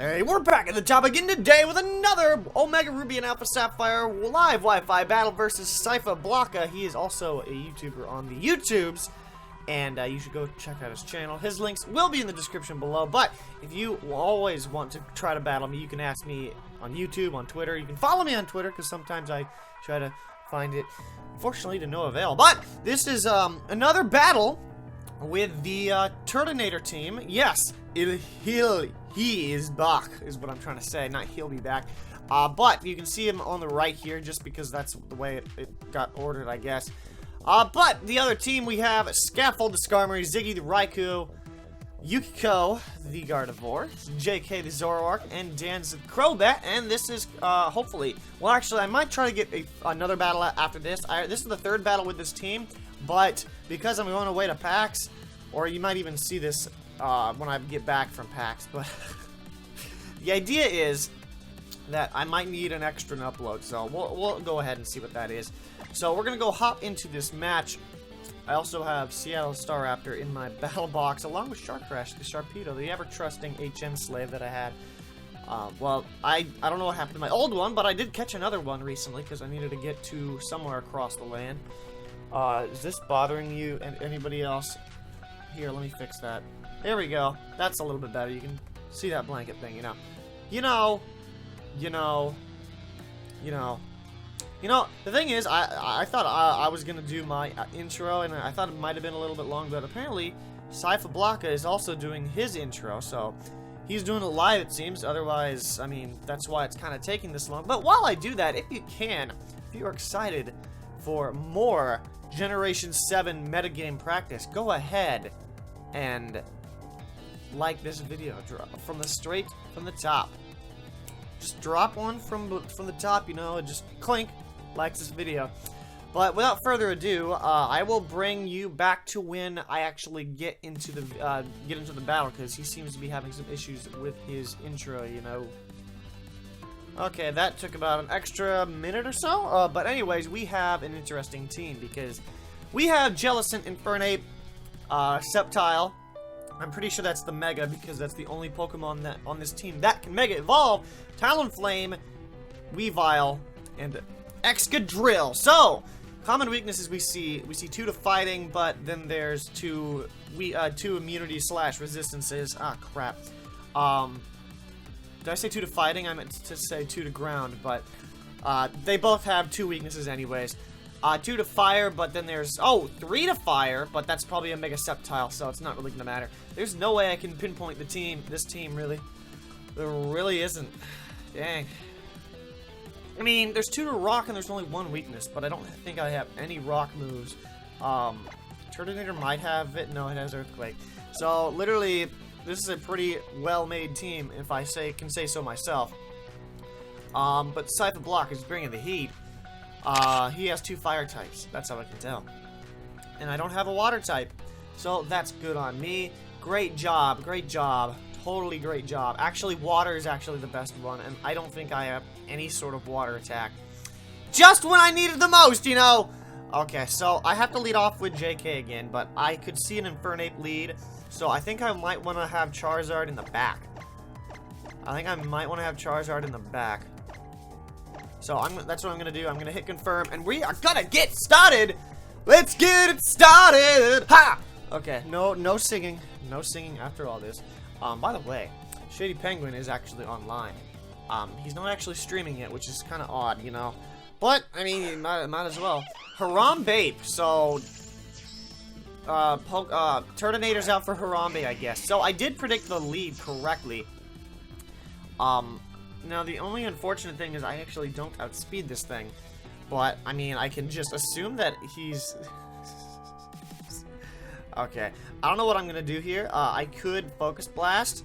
Hey, we're back at the top again today with another Omega Ruby and Alpha Sapphire live Wi-Fi battle versus Cipher Blocka. He is also a YouTuber on the YouTubes, and you should go check out his channel. His links will be in the description below, but if you always want to try to battle me, you can ask me on YouTube, on Twitter. You can follow me on Twitter, because sometimes I try to find it, unfortunately, to no avail. But this is another battle with the Turtonator team. Yes, he is back, is what I'm trying to say. Not he'll be back. But you can see him on the right here, just because that's the way it got ordered, I guess. But the other team, we have Scaffold the Skarmory, Ziggy the Raikou, Yukiko the Gardevoir, JK the Zoroark, and Dan's the Crobat. And this is, hopefully... Well, actually, I might try to get another battle after this. This is the third battle with this team, but because I'm going away to PAX, or you might even see this when I get back from PAX, but the idea is that I might need an extra upload, so we'll go ahead and see what that is. So we're gonna go hop into this match. I also have Seattle Staraptor in my battle box, along with Sharkrash, the Sharpedo, the ever-trusting HM slave that I had. Well, I don't know what happened to my old one, but I did catch another one recently because I needed to get to somewhere across the land. Is this bothering you and anybody else? Here, let me fix that. There we go. That's a little bit better. You can see that blanket thing, you know. The thing is, I thought I was gonna do my intro, and I thought it might have been a little bit long, but apparently Cipher Blocka is also doing his intro, so he's doing it live, it seems. Otherwise, I mean, that's why it's kind of taking this long. But while I do that, if you're excited for more Generation 7 metagame practice, go ahead and like this video. Drop straight from the top. Just drop one from the top, you know, just clink, like this video. But without further ado, I will bring you back to when I actually get into the battle, because he seems to be having some issues with his intro, you know. Okay, that took about an extra minute or so. But anyways, we have an interesting team, because we have Jellicent, Infernape, Sceptile. I'm pretty sure that's the Mega, because that's the only Pokemon that on this team that can Mega Evolve. Talonflame, Weavile, and Excadrill. So, common weaknesses we see 2 to fighting, but then there's 2 immunity / resistances. Ah, crap. Did I say 2 to fighting? I meant to say 2 to ground, but they both have 2 weaknesses anyways. 2 to fire, but then there's 3 to fire, but that's probably a Mega Sceptile, so it's not really gonna matter. There's no way I can pinpoint this team really. There really isn't. Dang. I mean, there's 2 to rock and there's only 1 weakness, but I don't think I have any rock moves. Turtonator might have it. No, it has Earthquake. So literally, this is a pretty well-made team, if I can say so myself. But Cipher Block is bringing the heat. He has 2 fire types. That's how I can tell. And I don't have a water type. So that's good on me. Great job. Great job. Totally great job. Actually, water is actually the best one. And I don't think I have any sort of water attack. Just when I needed the most, you know. Okay, so I have to lead off with JK again. But I could see an Infernape lead. So I think I might want to have Charizard in the back. So that's what I'm going to do. I'm going to hit confirm, and we are going to get started. Let's get it started. Ha! Okay, no singing. No singing after all this. By the way, Shady Penguin is actually online. He's not actually streaming it, which is kind of odd, you know. But, I mean, you might as well. Harambe. So, Turtonator's out for Harambe, I guess. So, I did predict the lead correctly. Now, the only unfortunate thing is I actually don't outspeed this thing. But, I mean, I can just assume that he's... Okay. I don't know what I'm going to do here. I could Focus Blast.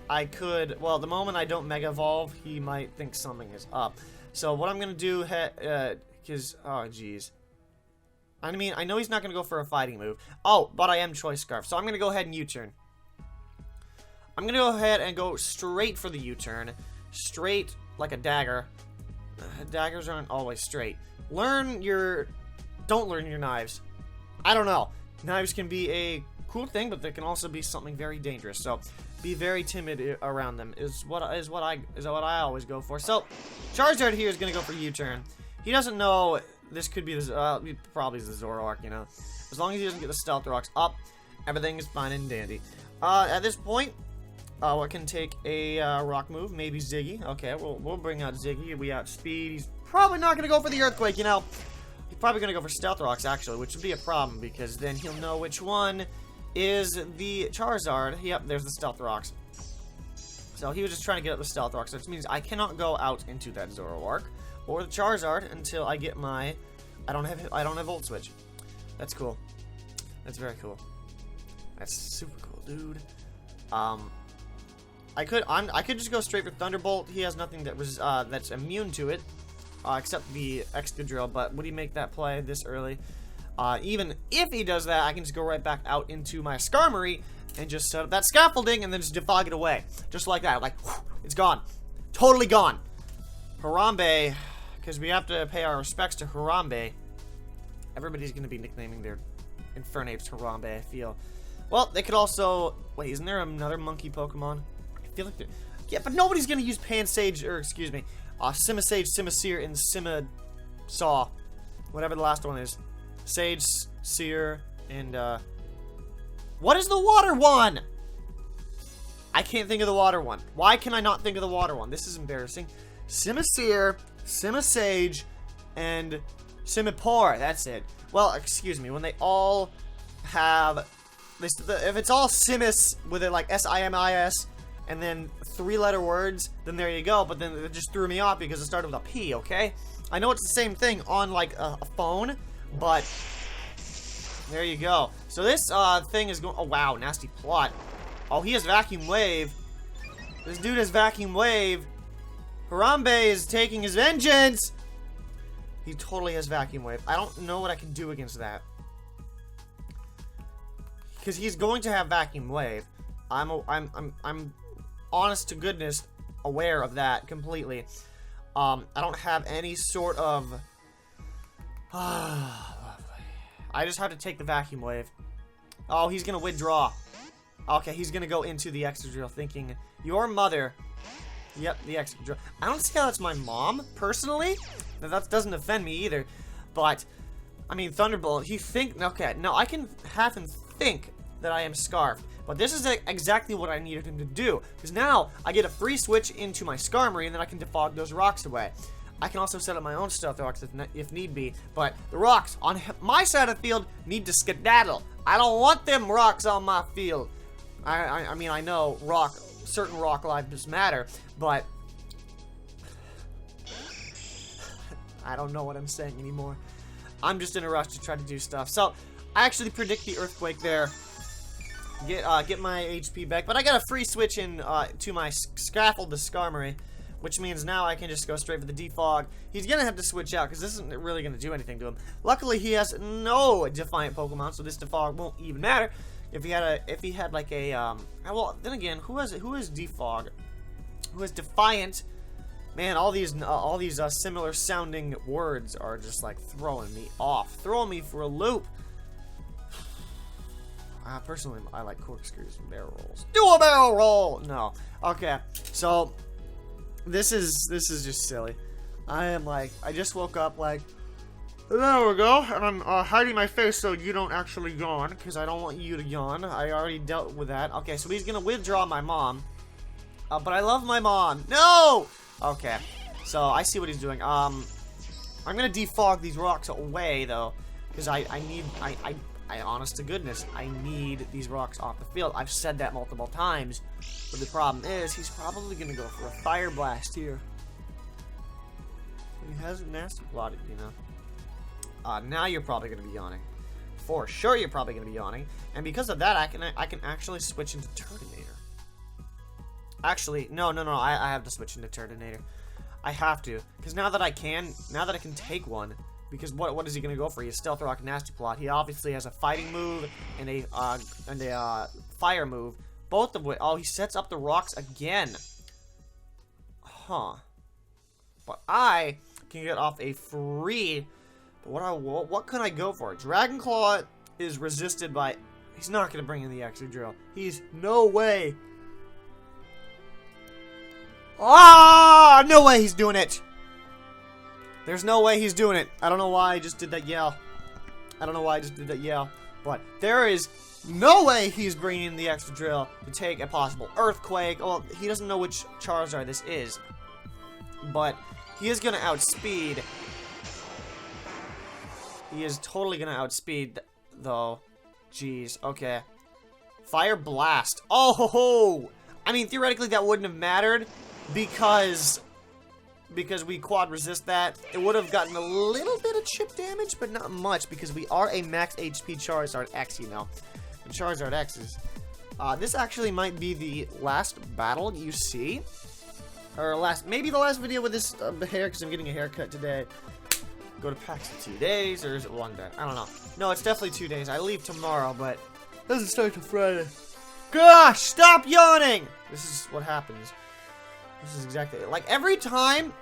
I could... Well, the moment I don't Mega Evolve, he might think something is up. So, what I'm going to do... Because... Oh, jeez. I mean, I know he's not going to go for a fighting move. Oh, but I am Choice Scarf. So, I'm going to go ahead and U-turn. I'm going to go ahead and go straight for the U-turn. Straight like a dagger. Daggers aren't always straight. Don't learn your knives. I don't know. Knives can be a cool thing, but they can also be something very dangerous. So, be very timid around them. Is what I always go for. So, Charizard here is gonna go for U-turn. He doesn't know this could be the probably the Zoroark, you know. As long as he doesn't get the Stealth Rocks up, everything is fine and dandy. At this point, what can take a rock move? Maybe Ziggy. Okay, we'll bring out Ziggy. We outspeed. He's probably not gonna go for the Earthquake, you know. He's probably gonna go for Stealth Rocks actually, which would be a problem because then he'll know which one is the Charizard. Yep, there's the Stealth Rocks. So he was just trying to get up the Stealth Rocks, which means I cannot go out into that Zoroark or the Charizard until I get my. I don't have Volt Switch. That's cool. That's very cool. That's super cool, dude. I could just go straight for Thunderbolt. He has nothing that was that's immune to it, except the Excadrill. But would he make that play this early? Even if he does that, I can just go right back out into my Skarmory and just set up that scaffolding and then just defog it away. Just like that. Like, whew, it's gone. Totally gone. Harambe, because we have to pay our respects to Harambe. Everybody's going to be nicknaming their Infernapes Harambe, I feel. Well, they could also... Wait, isn't there another monkey Pokemon? I feel like... Yeah, but nobody's going to use Pansage, or excuse me, Simisage, Simisear, and Simisaw. Whatever the last one is. Sage, Seer, and, what is the water one? I can't think of the water one. Why can I not think of the water one? This is embarrassing. Simisear, Simisage, and Simipour. That's it. Well, excuse me. When they all have... If it's all Simis with it like S-I-M-I-S and then 3-letter words, then there you go. But then it just threw me off because it started with a P, okay? I know it's the same thing on like a phone, but there you go. So this thing is going... Oh, wow. Nasty plot. Oh, he has Vacuum Wave. This dude has Vacuum Wave. Harambe is taking his vengeance. He totally has Vacuum Wave. I don't know what I can do against that. Because he's going to have Vacuum Wave. I'm honest to goodness aware of that completely. I don't have any sort of... I just have to take the Vacuum Wave. Oh, he's going to withdraw. Okay, he's going to go into the Excadrill thinking, your mother... Yep, the Excadrill. I don't see how that's my mom, personally. That doesn't offend me either. But, I mean, Thunderbolt, you think... Okay, no, I can have him think that I am Scarfed. But this is exactly what I needed him to do. Because now, I get a free switch into my Skarmory, and then I can defog those rocks away. I can also set up my own Stealth Rocks if need be. But the rocks on my side of the field need to skedaddle. I don't want them rocks on my field. I mean, I know certain rock lives matter, but I don't know what I'm saying anymore. I'm just in a rush to try to do stuff. So, I actually predict the Earthquake there. Get my HP back. But I got a free switch in to my Scaffold to Skarmory, which means now I can just go straight for the defog. He's going to have to switch out because this isn't really going to do anything to him. Luckily, he has no Defiant Pokemon, so this defog won't even matter. If he had like a well, then again, who is defog? Who is Defiant? Man, all these similar sounding words are just like throwing me off, throwing me for a loop. Personally, I like corkscrews and barrel rolls. Do a barrel roll! No. Okay, so this is just silly. I just woke up like, there we go, and I'm hiding my face so you don't actually yawn, because I don't want you to yawn. I already dealt with that. Okay, so he's gonna withdraw my mom. But I love my mom. No! Okay, so I see what he's doing. I'm gonna defog these rocks away, though, because I honest to goodness, I need these rocks off the field. I've said that multiple times, but the problem is, he's probably gonna go for a Fire Blast here. He hasn't nasty plotted, you know. Now you're probably gonna be yawning. For sure, you're probably gonna be yawning, and because of that, I can actually switch into Turtonator. Actually, no, I have to switch into Turtonator. I have to, because now that I can take one. Because what is he gonna go for? He has Stealth Rock, Nasty Plot. He obviously has a fighting move and a fire move. Both of which. Oh, he sets up the rocks again. Huh. But I can get off a free. But what can I go for? Dragon Claw is resisted by. He's not gonna bring in the Excadrill. He's no way Ah! No way he's doing it! There's no way he's doing it. I don't know why I just did that yell. But there is no way he's bringing in the extra drill to take a possible earthquake. Well, he doesn't know which Charizard this is. But he is going to outspeed. He is totally going to outspeed, though. Jeez, okay. Fire Blast. Oh, ho, ho. I mean, theoretically, that wouldn't have mattered because we quad resist that. It would have gotten a little bit of chip damage, but not much because we are a max HP Charizard X, you know. And Charizard X is... this actually might be the last battle you see. Or maybe the last video with this hair, because I'm getting a haircut today. Go to PAX in 2 days, or is it 1 day? I don't know. No, it's definitely 2 days. I leave tomorrow, but it doesn't start till Friday. Gosh, stop yawning! This is what happens. This is exactly like every time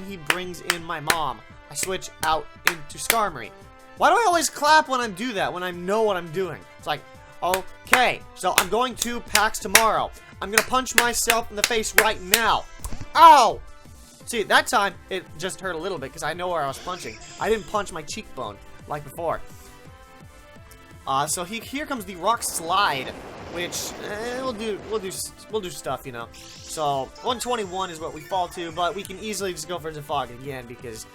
he brings in my mom, I switch out into Skarmory. Why do I always clap when I do that, when I know what I'm doing? It's like, okay, so I'm going to PAX tomorrow. I'm gonna punch myself in the face right now. Ow! See, that time, it just hurt a little bit because I know where I was punching. I didn't punch my cheekbone like before. So here comes the Rock Slide, which we'll do stuff, you know. So 121 is what we fall to, but we can easily just go for Defog again because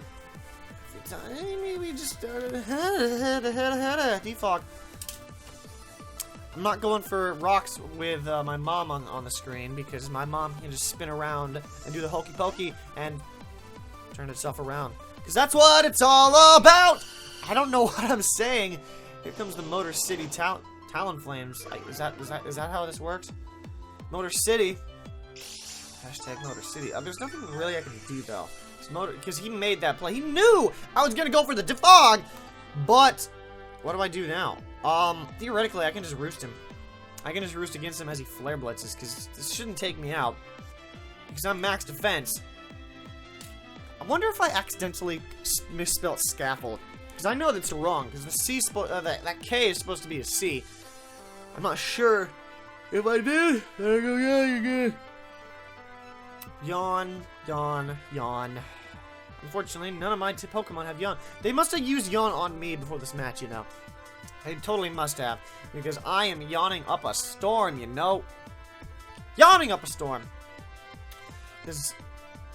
we just defog. I'm not going for rocks with my mom on the screen because my mom can just spin around and do the hokey pokey and turn itself around. Because that's what it's all about! I don't know what I'm saying. Here comes the Motor City Talonflames. Is that how this works? Motor City. Hashtag Motor City. There's nothing really I can do though. Because he made that play. He knew I was gonna go for the defog, but what do I do now? Theoretically, I can just roost him. I can just roost against him as he flare blitzes, because this shouldn't take me out. Because I'm max defense. I wonder if I accidentally misspelled scaffold. Because I know that's wrong, because the C that K is supposed to be a C. I'm not sure if I did. There I go, yeah, you're good. Yawn, yawn, yawn. Unfortunately, none of my Pokemon have yawn. They must have used yawn on me before this match, you know. They totally must have, because I am yawning up a storm, you know. Yawning up a storm. This is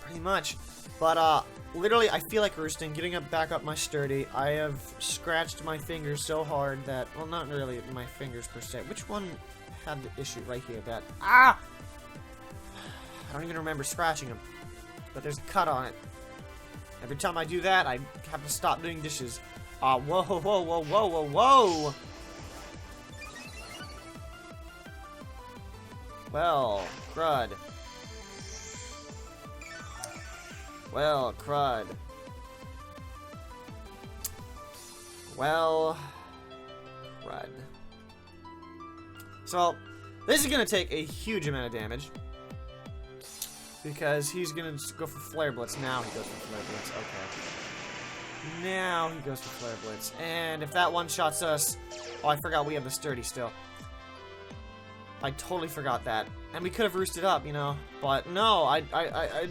pretty much. But, literally, I feel like roosting, getting back up my sturdy. I have scratched my fingers so hard that, well, not really my fingers per se. Which one had the issue right here? That, I don't even remember scratching them. But there's a cut on it. Every time I do that, I have to stop doing dishes. Whoa, whoa, whoa, whoa, whoa, whoa, whoa! Well, crud. Well, crud. Well, crud. So, this is gonna take a huge amount of damage. Because he's gonna just go for Flare Blitz. Now he goes for Flare Blitz. Okay. Now he goes for Flare Blitz. And if that one-shots us... Oh, I forgot we have the Sturdy still. I totally forgot that. And we could have roosted up, you know. But no, I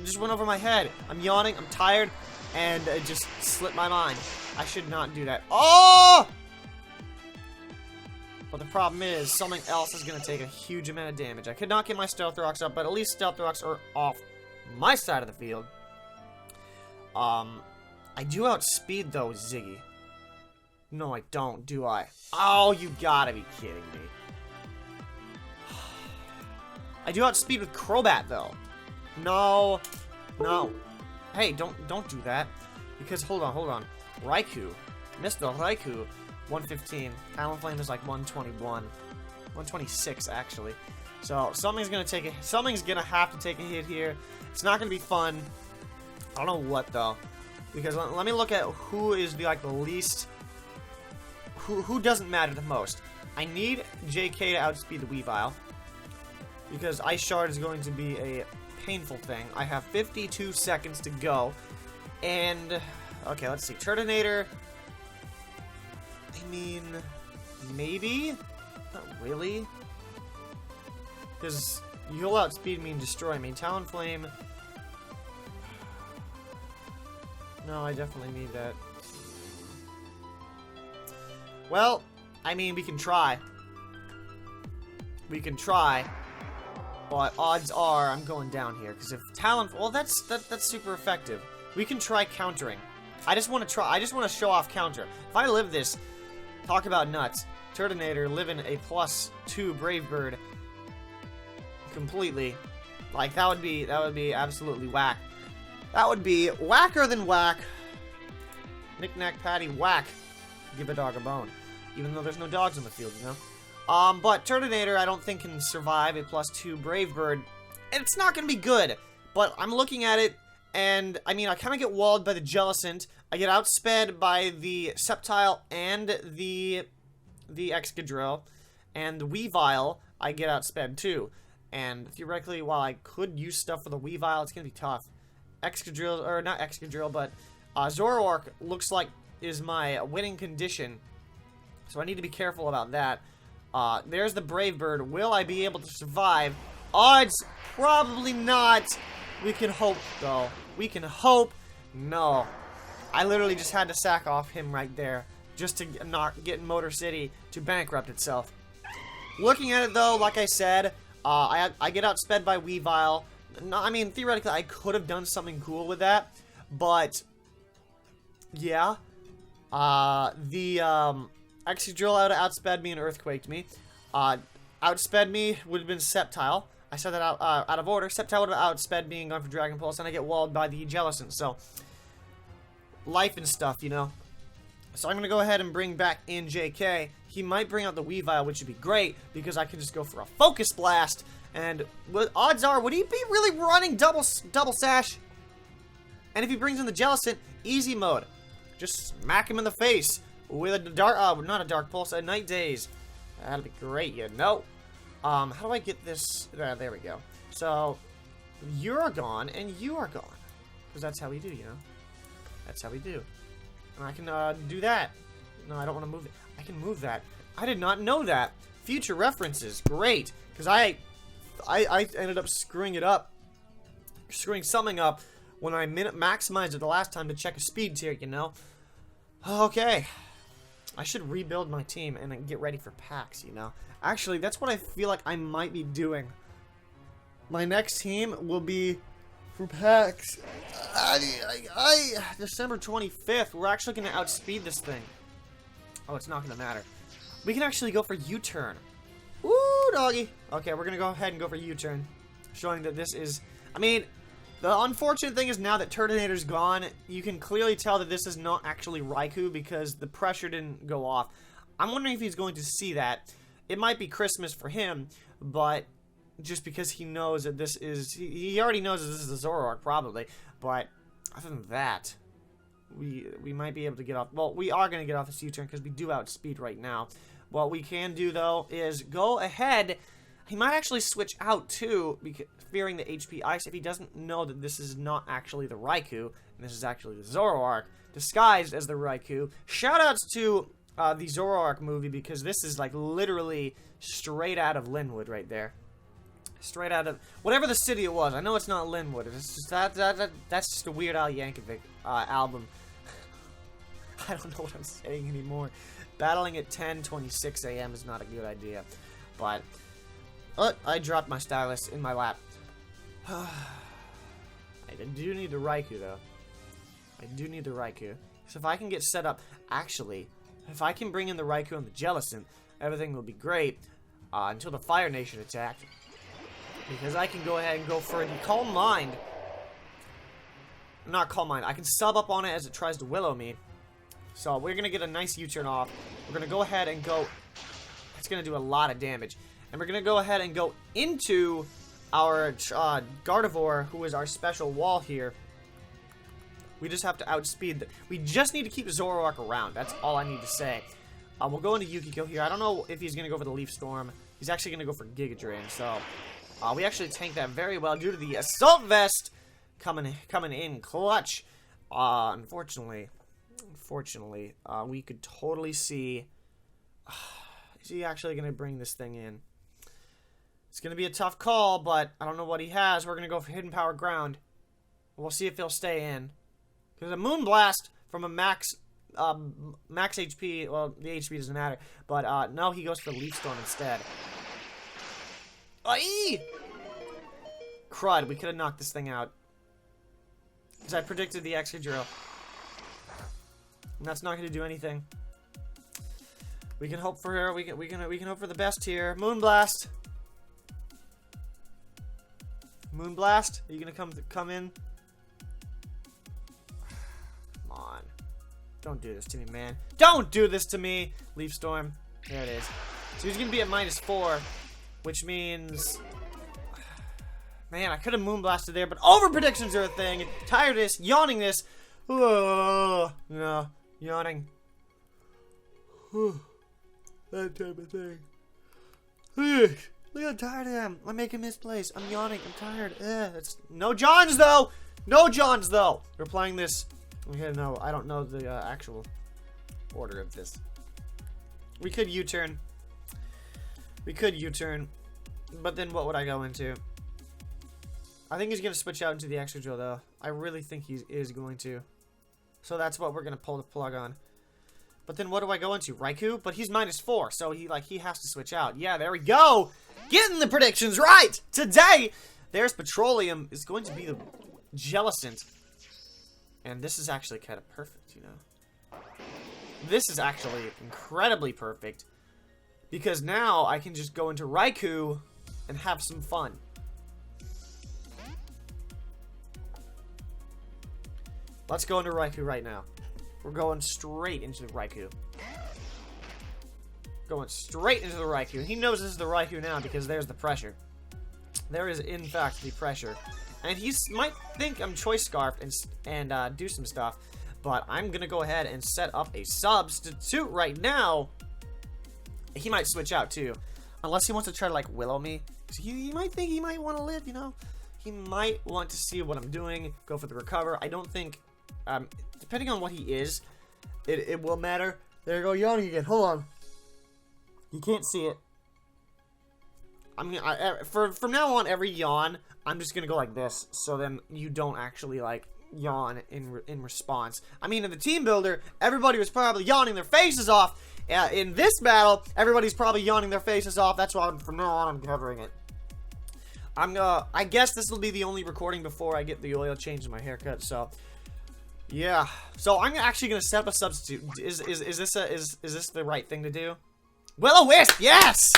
just went over my head. I'm yawning, I'm tired, and it just slipped my mind. I should not do that. Oh! But the problem is, something else is going to take a huge amount of damage. I could not get my Stealth Rocks up, but at least Stealth Rocks are off my side of the field. I do outspeed, though, Ziggy. No, I don't, do I? Oh, you gotta be kidding me. I do outspeed with Crobat, though. No. No. Hey, don't do that. Because, hold on. Raikou. Mr. Raikou. 115. Talonflame is like 121. 126, actually. So, something's gonna have to take a hit here. It's not gonna be fun. I don't know what, though. Because let me look at who is the least... Who doesn't matter the most. I need JK to outspeed the Weavile. Because Ice Shard is going to be a painful thing. I have 52 seconds to go. And... Okay, let's see. Turtonator... I mean... Maybe? Not really. Because You'll outspeed me and destroy me. Talonflame. No, I definitely need that. Well, I mean, we can try. We can try. But odds are I'm going down here. Because if well, that's super effective. We can try countering. I just want to try. I just want to show off counter. If I live this, talk about nuts. Turtonator living a +2 Brave Bird completely. Like, that would be absolutely whack. That would be whacker than whack. Knick-knack, patty, whack. Give a dog a bone. Even though there's no dogs on the field, you know? But Turtonator, I don't think can survive a +2 Brave Bird. And it's not going to be good. But I'm looking at it, and, I mean, I kind of get walled by the Jellicent. I get outsped by the Sceptile and the Excadrill. And the Weavile, I get outsped too. And theoretically, while I could use stuff for the Weavile, it's going to be tough. Excadrill, or not Excadrill, but Zoroark looks like is my winning condition. So I need to be careful about that. There's the Brave Bird. Will I be able to survive? Odds, probably not. We can hope, though. We can hope. No. I literally just had to sack off him right there. Just to not get Motor City to bankrupt itself. Looking at it, though, like I said, I get outsped by Weavile. No, I mean, theoretically, I could have done something cool with that. But, yeah. The Excadrill outsped me and Earthquaked me. Outsped me would have been Sceptile. I said that out of order. Sceptile would have outsped me and gone for Dragon Pulse, and I get walled by the Jellicent. So, life and stuff, you know. So I'm going to go ahead and bring back in JK. He might bring out the Weavile, which would be great, because I can just go for a Focus Blast. And odds are, would he be really running double sash? And if he brings in the Jellicent, easy mode. Just smack him in the face with a not a Dark Pulse, a Night Daze. That'll be great, you know. How do I get this? There we go. So, you're gone, and you are gone. Because that's how we do, you know. That's how we do. And I can do that. No, I don't want to move it. I can move that. I did not know that. Future references, great. Because I ended up screwing it up. Screwing something up when I maximized it the last time to check a speed tier, you know. Okay. I should rebuild my team and then get ready for packs, you know. Actually, that's what I feel like I might be doing. My next team will be for packs. December 25th, we're actually going to outspeed this thing. Oh, it's not going to matter. We can actually go for U-turn. Woo, doggy. Okay, we're going to go ahead and go for U-turn. Showing that this is... I mean, the unfortunate thing is now that Turtonator's gone, you can clearly tell that this is not actually Raikou because the pressure didn't go off. I'm wondering if he's going to see that. It might be Christmas for him, but... just because he knows that this is... He already knows that this is a Zoroark, probably. But, other than that, we might be able to get off... Well, we are going to get off this U-turn because we do outspeed right now. What we can do, though, is go ahead... He might actually switch out, too, because, fearing the HP Ice if he doesn't know that this is not actually the Raikou, and this is actually the Zoroark, disguised as the Raikou. Shoutouts to the Zoroark movie, because this is, like, literally straight out of Linwood right there. Straight out of whatever the city it was. I know it's not Linwood. It's just that's just a Weird Al Yankovic album. I don't know what I'm saying anymore. Battling at 10:26 a.m. is not a good idea. But I dropped my stylus in my lap. I do need the Raikou though. I do need the Raikou. So if I can get set up, actually, if I can bring in the Raikou and the Jellicent, everything will be great until the Fire Nation attack. Because I can go ahead and go for the Calm Mind. Not Calm Mind. I can sub up on it as it tries to Willow me. So we're going to get a nice U-turn off. We're going to go ahead and go... It's going to do a lot of damage. And we're going to go ahead and go into our Gardevoir, who is our special wall here. We just have to outspeed... We just need to keep Zoroark around. That's all I need to say. We'll go into Yukiko here. I don't know if he's going to go for the Leaf Storm. He's actually going to go for Giga Drain, so... we actually tanked that very well due to the Assault Vest coming in clutch. Unfortunately, we could totally see... is he actually going to bring this thing in? It's going to be a tough call, but I don't know what he has. We're going to go for Hidden Power Ground. We'll see if he'll stay in. Because a Moonblast from a max HP, well, the HP doesn't matter. But, no, he goes for Leaf Storm instead. Aye! Crud, we could have knocked this thing out. Because I predicted the Excadrill. And that's not going to do anything. We can hope for her. We can hope for the best here. Moonblast. Moonblast, are you gonna come in? Come on. Don't do this to me, man. Don't do this to me! Leaf Storm. There it is. So he's gonna be at -4, which means... Man, I could have Moonblasted there, but over-predictions are a thing. Tired of this, yawning this. Oh, no, yawning. That type of thing. Look how tired I am. I'm making misplays. I'm yawning. I'm tired. It's no Johns though. No Johns though. We're playing this. Okay, no, I don't know the actual order of this. We could U-turn. We could U-turn, but then what would I go into? I think he's gonna switch out into the Excadrill though. I really think he is going to. So that's what we're gonna pull the plug on. But then what do I go into? Raikou? But he's -4, so he has to switch out. Yeah, there we go. Getting the predictions right! Today, there's Petroleum is going to be the Jellicent. And this is actually kind of perfect, you know. This is actually incredibly perfect. Because now I can just go into Raikou and have some fun. Let's go into Raikou right now. We're going straight into the Raikou. Going straight into the Raikou. And he knows this is the Raikou now because there's the pressure. There is, in fact, the pressure. And he might think I'm Choice Scarfed and do some stuff. But I'm going to go ahead and set up a substitute right now. He might switch out, too. Unless he wants to try to, like, Willow me. He might think he might want to live, you know. He might want to see what I'm doing. Go for the Recover. I don't think... depending on what he is, it will matter. There you go, yawning again. Hold on. You can't see it. From now on, every yawn, I'm just gonna go like this, so then you don't actually like yawn in response. I mean, in the team builder, everybody was probably yawning their faces off. In this battle, everybody's probably yawning their faces off. That's why from now on I'm covering it. I guess this will be the only recording before I get the oil change in my haircut. So. Yeah, so I'm actually gonna set up a substitute. Is this the right thing to do? Will-O-Wisp, yes!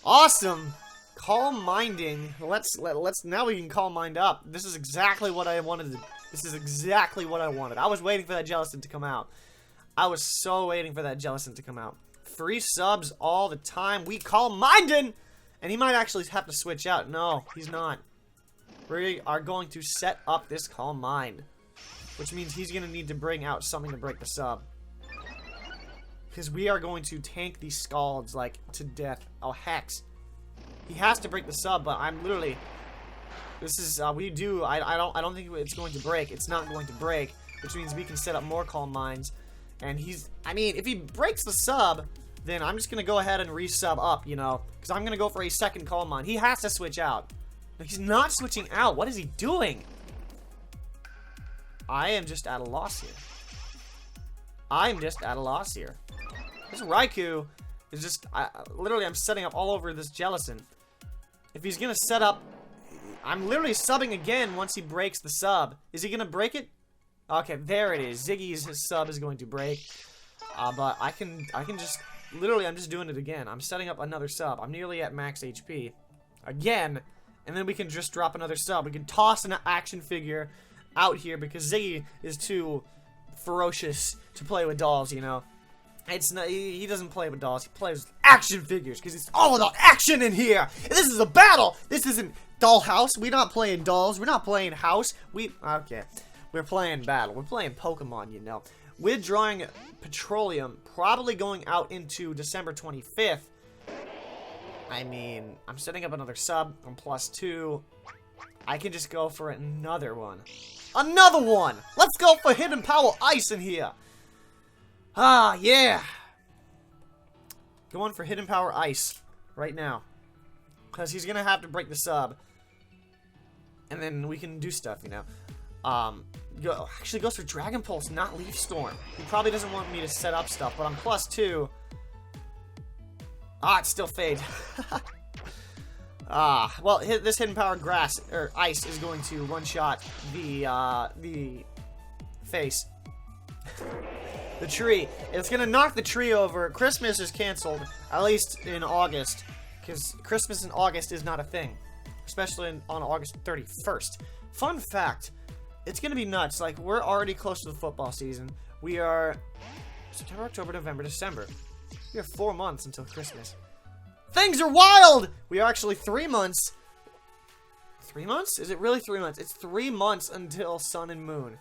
Awesome. Calm minding. Let's now we can calm mind up. This is exactly what I wanted. This is exactly what I wanted. I was waiting for that Jellicent to come out. I was so waiting for that Jellicent to come out. Free subs all the time. We calm minding, and he might actually have to switch out. No, he's not. We are going to set up this calm mind. Which means he's going to need to bring out something to break the sub. Because we are going to tank these Scalds, like, to death. Oh, Hex. He has to break the sub, but I'm literally... This is, I don't think it's going to break. It's not going to break. Which means we can set up more Calm Minds. And he's... I mean, if he breaks the sub, then I'm just going to go ahead and resub up, you know. Because I'm going to go for a second Calm Mind. He has to switch out. No, he's not switching out. What is he doing? I am just at a loss here. I'm just at a loss here. This Raikou is just... literally, I'm setting up all over this Jellicent. If he's going to set up... I'm literally subbing again once he breaks the sub. Is he going to break it? Okay, there it is. Ziggy's sub is going to break. But I can just... Literally, I'm just doing it again. I'm setting up another sub. I'm nearly at max HP. Again. And then we can just drop another sub. We can toss an action figure... out here because Ziggy is too ferocious to play with dolls, you know. It's not, he doesn't play with dolls. He plays with action figures because it's all about action in here. And this is a battle. This isn't Dollhouse. We're not playing dolls. We're not playing house. Okay. We're playing battle. We're playing Pokemon, you know. We're drawing Petroleum, probably going out into December 25th. I mean, I'm setting up another sub from +2. I can just go for another one. Another one! Let's go for Hidden Power Ice in here. Ah, yeah. Going for Hidden Power Ice right now. Because he's gonna have to break the sub. And then we can do stuff, you know. Actually goes for Dragon Pulse, not Leaf Storm. He probably doesn't want me to set up stuff, but I'm +2. Ah, it's still Fade. Well, this Hidden Power Grass, or Ice, is going to one-shot the face. The tree. It's gonna knock the tree over. Christmas is canceled, at least in August, because Christmas in August is not a thing. Especially on August 31st. Fun fact, it's gonna be nuts. Like, we're already close to the football season. We are September, October, November, December. We have 4 months until Christmas. Things are wild! We are actually 3 months. 3 months? Is it really 3 months? It's 3 months until Sun and Moon.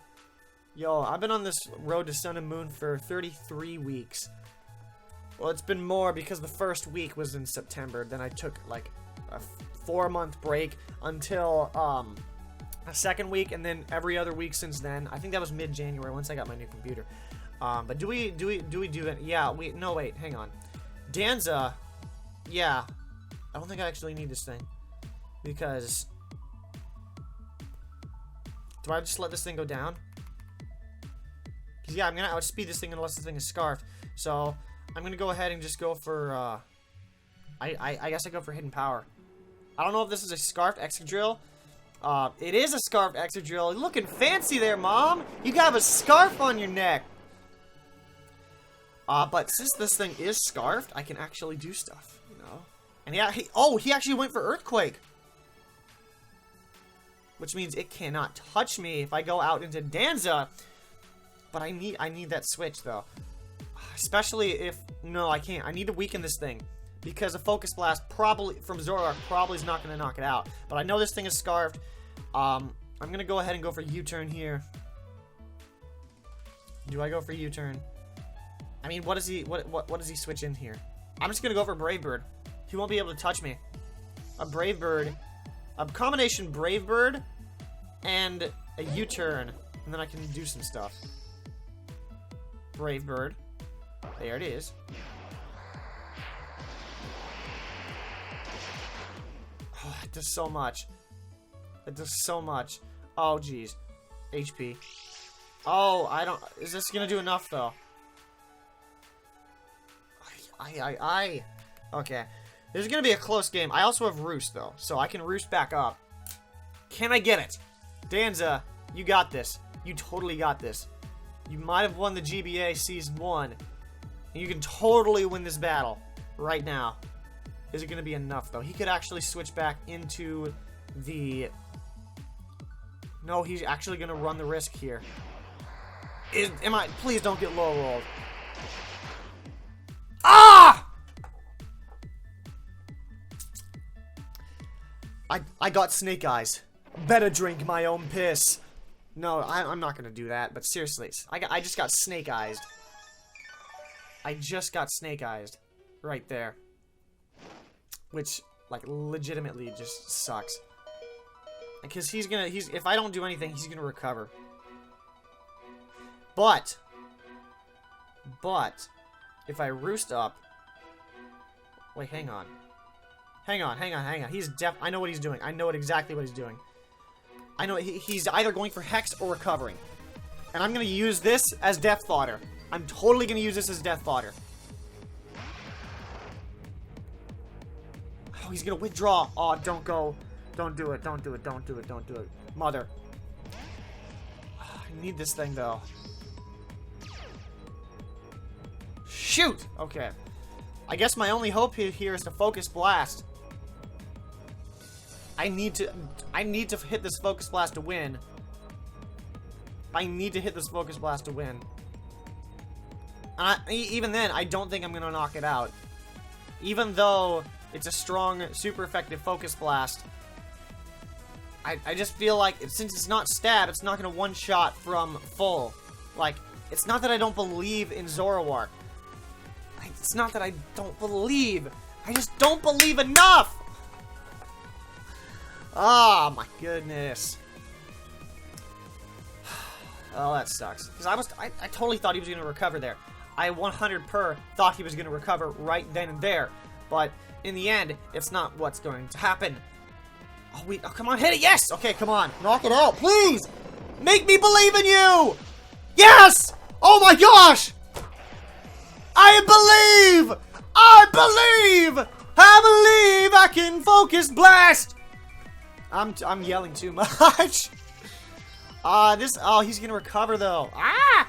Yo, I've been on this road to Sun and Moon for 33 weeks. Well, it's been more because the first week was in September. Then I took, like, a 4-month break until, a second week, and then every other week since then. I think that was mid-January once I got my new computer. But do we do it? Yeah, no, wait, hang on. Danza, yeah. I don't think I actually need this thing. Because, do I just let this thing go down? Because, yeah, I'm going to outspeed this thing unless this thing is scarfed. So, I'm going to go ahead and just go for, I guess I go for Hidden Power. I don't know if this is a scarfed Excadrill. It is a scarfed Excadrill. Looking fancy there, Mom. You got a scarf on your neck. But since this thing is scarfed, I can actually do stuff, you know? And yeah, he actually went for Earthquake. Which means it cannot touch me if I go out into Danza. But I need that switch, though. Especially if... No, I can't. I need to weaken this thing. Because a Focus Blast probably from Zoroark probably is not going to knock it out. But I know this thing is scarfed. I'm going to go ahead and go for U-turn here. Do I go for U-turn? I mean, what does he switch in here? I'm just going to go for Brave Bird. He won't be able to touch me. A Brave Bird. A combination Brave Bird and a U-turn. And then I can do some stuff. Brave Bird. There it is. Oh, it does so much. It does so much. Oh, jeez. HP. Oh, I don't... Is this gonna do enough, though? Okay. This is gonna be a close game. I also have Roost, though. So I can Roost back up. Can I get it? Danza, you got this. You totally got this. You might have won the GBA Season 1. And you can totally win this battle. Right now. Is it going to be enough, though? He could actually switch back into the... No, he's actually going to run the risk here. Please don't get low rolled. Ah! I got Snake Eyes. Better drink my own piss. No, I'm not going to do that, but seriously. I just got Snake Eyes. I just got Snake Eyes. Right there. Which, like, legitimately just sucks. Because if I don't do anything, he's gonna recover. But, if I Roost up... Wait, hang on. Hang on. I know what he's doing. I know exactly what he's doing. I know he's either going for Hex or recovering. And I'm gonna use this as Death Fodder. I'm totally gonna use this as Death Fodder. Oh, he's gonna withdraw. Oh, don't go. Don't do it. Don't do it. Don't do it. Don't do it. Mother. I need this thing, though. Shoot! Okay. I guess my only hope here is to Focus Blast. I need to hit this Focus Blast to win. I need to hit this Focus Blast to win. Even then, I don't think I'm gonna knock it out. Even though it's a strong, super effective Focus Blast, I just feel like, since it's not stab, it's not going to one-shot from full. Like, it's not that I don't believe in Zoroark. It's not that I don't believe. I just don't believe enough! Oh, my goodness. Oh, that sucks. Because I totally thought he was going to recover there. I 100% thought he was going to recover right then and there. But in the end, it's not what's going to happen. Oh, wait. Oh, come on, hit it. Yes! Okay, come on. Knock it out, please! Make me believe in you! Yes! Oh my gosh! I believe! I believe! I believe I can focus blast! I'm yelling too much. Oh, he's gonna recover though. Ah!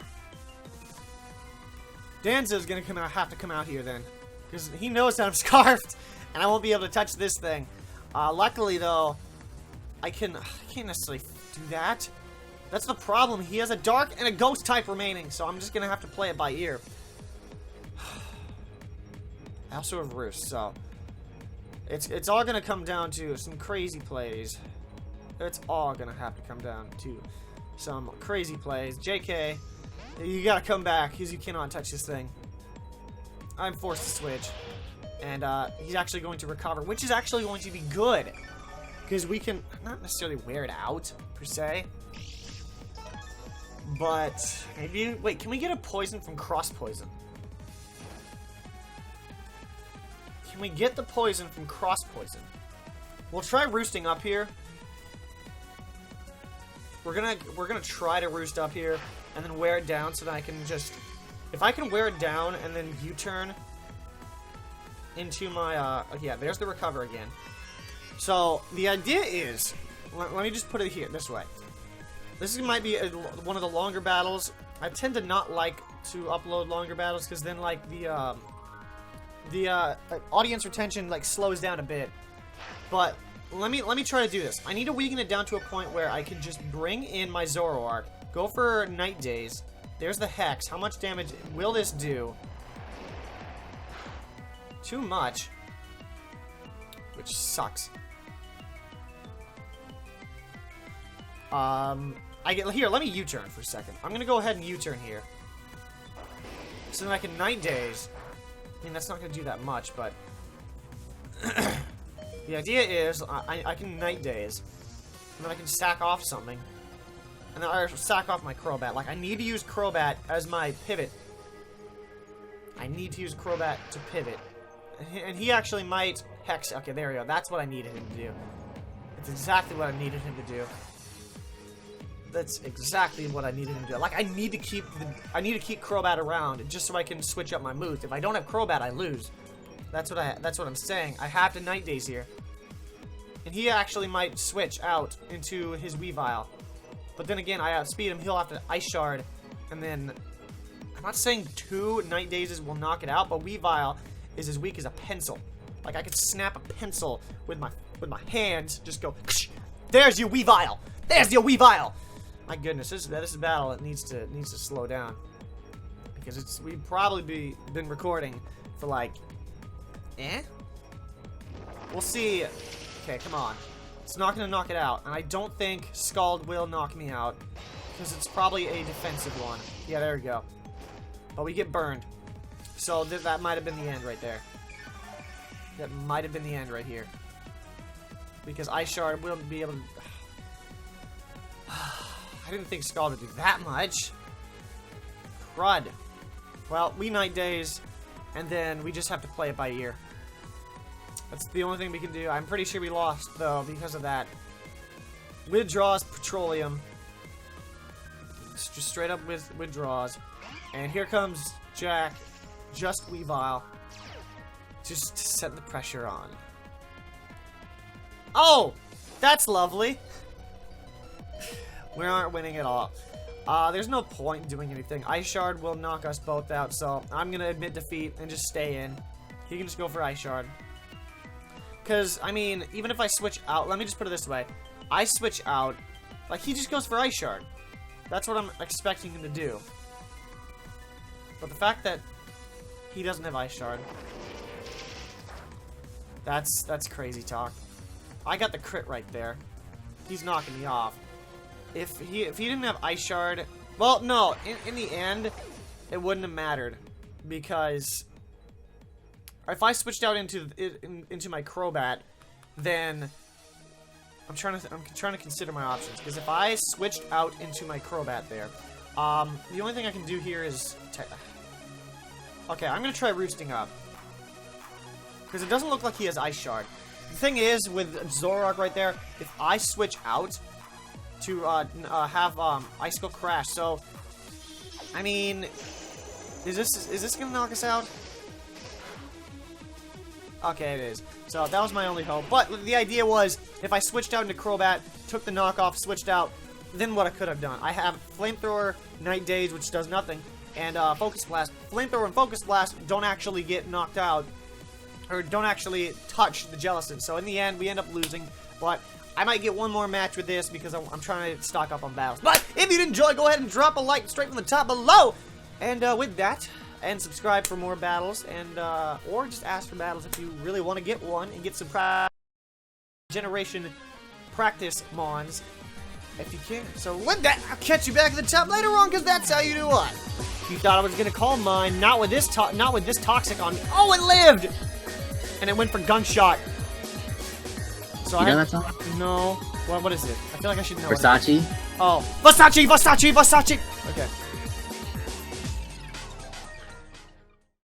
Danzo's gonna have to come out here then. Because he knows that I'm scarfed. And I won't be able to touch this thing. Luckily though, I can't necessarily do that. That's the problem. He has a dark and a ghost type remaining, so I'm just gonna have to play it by ear. I also have Roost, so it's all gonna come down to some crazy plays. It's all gonna have to come down to some crazy plays. JK, you gotta come back because you cannot touch this thing. I'm forced to switch, and he's actually going to recover, which is actually going to be good because we can not necessarily wear it out per se. But maybe, wait, can we get a poison from cross poison? Can we get the poison from cross poison? We'll try roosting up here. We're gonna try to roost up here and then wear it down so that I can just, if I can wear it down and then U-turn into my yeah, there's the recover again. So the idea is, let me just put it here this way. This might be one of the longer battles. I tend to not like to upload longer battles because then like the audience retention like slows down a bit. But let me try to do this. I need to weaken it down to a point where I can just bring in my Zoroark, go for Night Days. There's the Hex. How much damage will this do? Too much, which sucks. Here, let me U-turn for a second. I'm gonna go ahead and U-turn here. So then I can Night Days. I mean, that's not gonna do that much, but the idea is I can Night Days, and then I can sack off something. And then I sack off my Crobat. Like, I need to use Crobat as my pivot. I need to use Crobat to pivot. And he actually might Hex. Okay, there we go. That's what I needed him to do. That's exactly what I needed him to do. That's exactly what I needed him to do. Like, I need to keep Crobat around just so I can switch up my moves. If I don't have Crobat, I lose. That's what I'm saying. I have to Night Days here. And he actually might switch out into his Weavile. But then again, I outspeed him. He'll have to Ice Shard. And then, I'm not saying 2 Night Dazes will knock it out, but Weavile is as weak as a pencil. Like, I could snap a pencil with my hands. Just go, there's your Weavile. There's your Weavile. My goodness, this is a battle that needs to slow down. Because we've probably been recording for like, We'll see. Okay, come on. It's not going to knock it out. And I don't think Scald will knock me out. Because it's probably a defensive one. Yeah, there we go. But we get burned. So that might have been the end right there. That might have been the end right here. Because Ice Shard will be able to... I didn't think Scald would do that much. Crud. Well, we Night Days, and then we just have to play it by ear. That's the only thing we can do. I'm pretty sure we lost, though, because of that. Withdraws Petroleum. It's just straight up withdraws. And here comes Jack, just Weavile. Just to set the pressure on. Oh! That's lovely. We aren't winning at all. There's no point in doing anything. Ice Shard will knock us both out, so I'm going to admit defeat and just stay in. He can just go for Ice Shard. Because, I mean, even if I switch out, let me just put it this way. I switch out, like, he just goes for Ice Shard. That's what I'm expecting him to do. But the fact that he doesn't have Ice Shard, that's crazy talk. I got the crit right there. He's knocking me off. If he didn't have Ice Shard, well, no, in the end, it wouldn't have mattered because if I switched out into my Crobat, then I'm trying to consider my options because if I switched out into my Crobat there, the only thing I can do here is okay, I'm gonna try roosting up. because it doesn't look like he has Ice Shard. The thing is, with Zoroark right there, if I switch out to have Icicle Crash, so I mean, is this gonna knock us out? Okay, it is. So that was my only hope. But the idea was, if I switched out into Crobat, took the knockoff, switched out, then what I could have done. I have Flamethrower, Night Daze, which does nothing, and Focus Blast. Flamethrower and Focus Blast don't actually get knocked out, or don't actually touch the Jellicent. So in the end, we end up losing. But I might get one more match with this because I'm trying to stock up on battles. But if you did enjoy, go ahead and drop a like straight from the top below. And with that, and subscribe for more battles, and or just ask for battles if you really want to get one and get some generation practice mons if you can. So with that, I'll catch you back at the top later on, because that's how you do it. You thought I was gonna call mine, not with this toxic on me. Oh, it lived, and it went for gunshot. So you know that song? No. What is it? I feel like I should know. Versace. Oh, Versace. Okay.